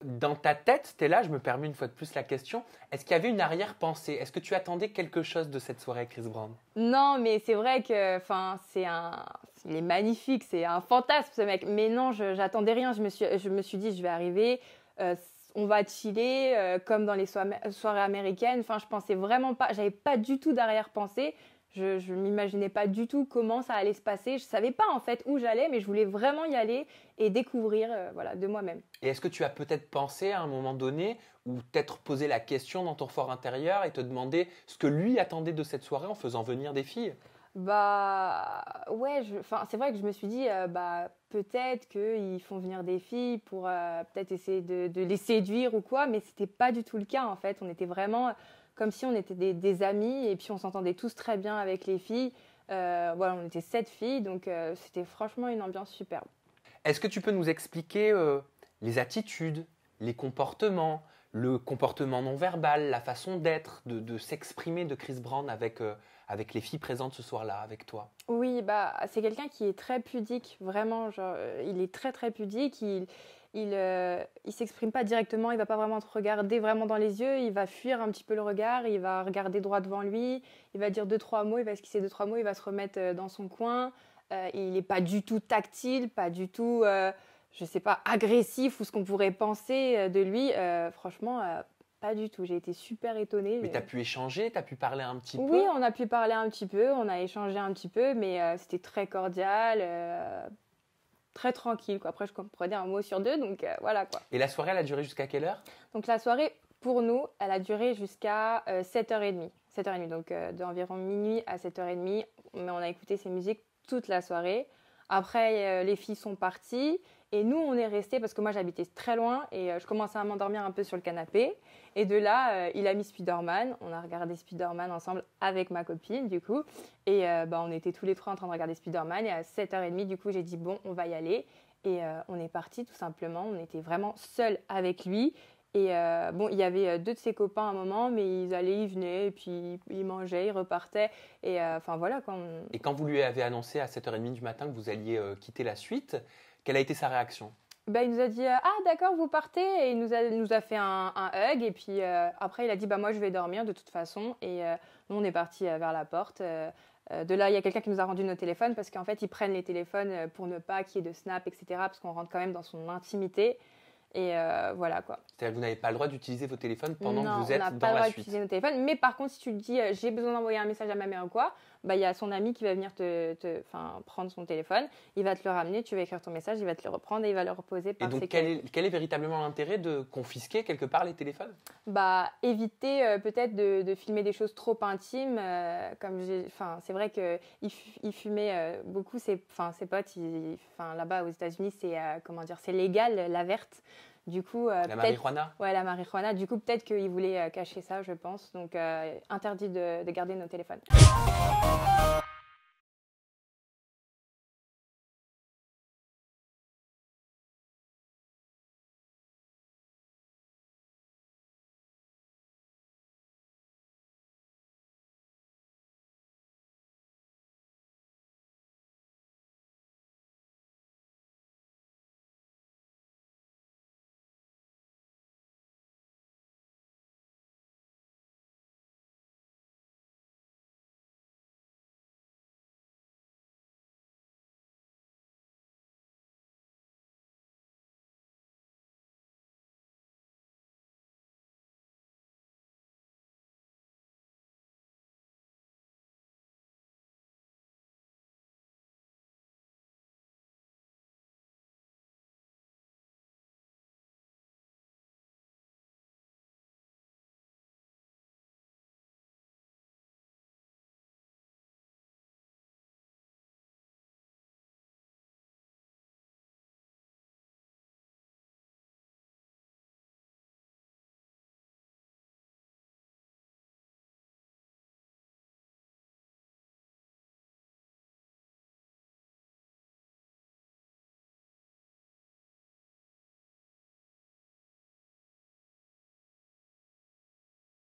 dans ta tête, Stella, je me permets une fois de plus la question, est-ce qu'il y avait une arrière-pensée? Est-ce que tu attendais quelque chose de cette soirée avec Chris Brown? Non, mais c'est vrai que, enfin, il est magnifique, c'est un fantasme ce mec. Mais non, j'attendais rien. Je me suis dit, je vais arriver, euh, on va chiller comme dans les soirées américaines. Enfin, je pensais vraiment pas, j'avais pas du tout d'arrière-pensée. Je m'imaginais pas du tout comment ça allait se passer. Je savais pas en fait où j'allais, mais je voulais vraiment y aller et découvrir, voilà, de moi-même. Et est-ce que tu as peut-être pensé à un moment donné, ou peut-être posé la question dans ton fort intérieur et te demander ce que lui attendait de cette soirée en faisant venir des filles? Bah ouais, c'est vrai que je me suis dit, bah peut-être qu'ils font venir des filles pour peut-être essayer de les séduire ou quoi, mais c'était pas du tout le cas en fait. On était vraiment comme si on était des amis et puis on s'entendait tous très bien avec les filles. Voilà, on était 7 filles, donc c'était franchement une ambiance superbe. Est-ce que tu peux nous expliquer les attitudes, les comportements, le comportement non verbal, la façon d'être, de s'exprimer de Chris Brown avec les filles présentes ce soir-là, avec toi? Oui, bah, c'est quelqu'un qui est très pudique, vraiment. Genre, il est très très pudique. Il s'exprime pas directement. Il va pas vraiment te regarder vraiment dans les yeux. Il va fuir un petit peu le regard. Il va regarder droit devant lui. Il va dire deux trois mots. Il va esquisser deux trois mots. Il va se remettre dans son coin. Il n'est pas du tout tactile, pas du tout, je sais pas, agressif ou ce qu'on pourrait penser de lui. Franchement, pas du tout. J'ai été super étonnée. Mais tu as pu échanger, tu as pu parler un petit Oui, peu? on a pu parler un petit peu, on a échangé un petit peu, mais c'était très cordial, très tranquille, quoi. Après, je comprenais un mot sur deux, donc voilà, quoi. Et la soirée, elle a duré jusqu'à quelle heure? Donc la soirée, pour nous, elle a duré jusqu'à 7h30. 7h30, donc d'environ minuit à 7h30. Mais on a écouté ces musiques toute la soirée. Après, les filles sont parties. Et nous, on est restés parce que moi, j'habitais très loin et je commençais à m'endormir un peu sur le canapé. Et de là, il a mis Spider-Man. On a regardé Spider-Man ensemble avec ma copine, du coup. Et bah, on était tous les trois en train de regarder Spider-Man. Et à 7h30, du coup, j'ai dit, bon, on va y aller. Et on est partis tout simplement. On était vraiment seuls avec lui. Et bon, il y avait deux de ses copains à un moment, mais ils allaient, ils venaient, et puis ils mangeaient, ils repartaient. Et enfin voilà quoi. Et quand vous lui avez annoncé à 7h30 du matin que vous alliez quitter la suite, quelle a été sa réaction? Bah, il nous a dit ah d'accord, vous partez. Et nous a fait un hug. Et puis après, il a dit bah moi je vais dormir de toute façon. Et nous on est partis vers la porte. De là, il y a quelqu'un qui nous a rendu nos téléphones parce qu'en fait, ils prennent les téléphones pour ne pas qu'il y ait de snap, etc. Parce qu'on rentre quand même dans son intimité. Et voilà quoi. C'est-à-dire que vous n'avez pas le droit d'utiliser vos téléphones pendant Non, que vous êtes on n'a dans pas le la droit suite. d'utiliser nos téléphones. Mais par contre, si tu te dis j'ai besoin d'envoyer un message à ma mère ou quoi, bah, il y a son ami qui va venir prendre son téléphone. Il va te le ramener, tu vas écrire ton message, il va te le reprendre et il va le reposer Et par donc, sécurité. quel est véritablement l'intérêt de confisquer quelque part les téléphones? Bah, éviter peut-être de filmer des choses trop intimes. C'est vrai qu'il fumait beaucoup ses potes. Là-bas aux États-Unis, c'est légal, la verte. Du coup, La marijuana? Ouais, la marijuana. Du coup, peut-être qu'il voulait cacher ça, je pense. Donc, interdit de garder nos téléphones.